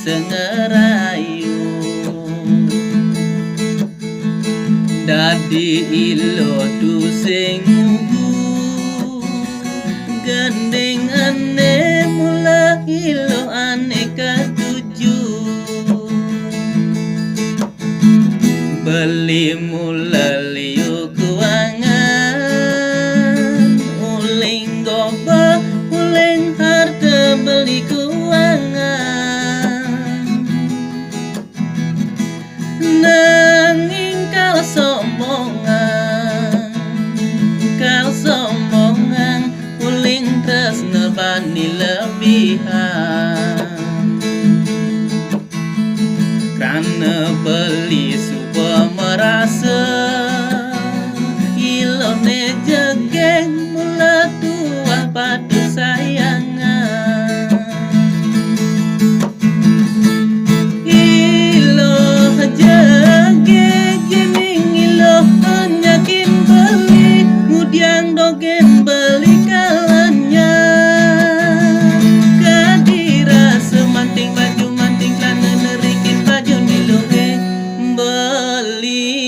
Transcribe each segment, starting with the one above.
sengerayu dadi ilo tu sing nyugu gandeng ane mula ilo ane katuju beli mula liu keuangan uling goba uling harta beli keuangan nanging kau sombongan uling tresna bani lebihan karena beli supa merasa ilone jegeng mula tua padu sayangan ilo jegeng gening ilo hanyakin beli mudiang dogen beli kalanya kadira semanting baju manting celana nerikin baju diluhe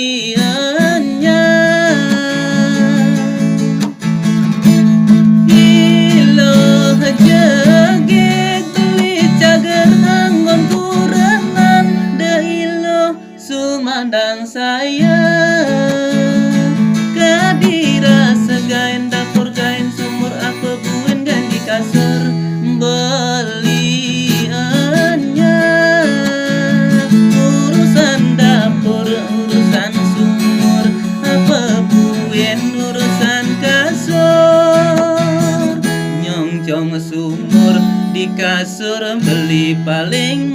beliannya ilo jegeg beli cager anggon kurenan de ilo sumandang saya kadira segain dapur gain sumur apa buen ganti kasur beliannya urusan dapur urusan sumur apa buen urusan kasur nyongcong sumur di kasur beli paling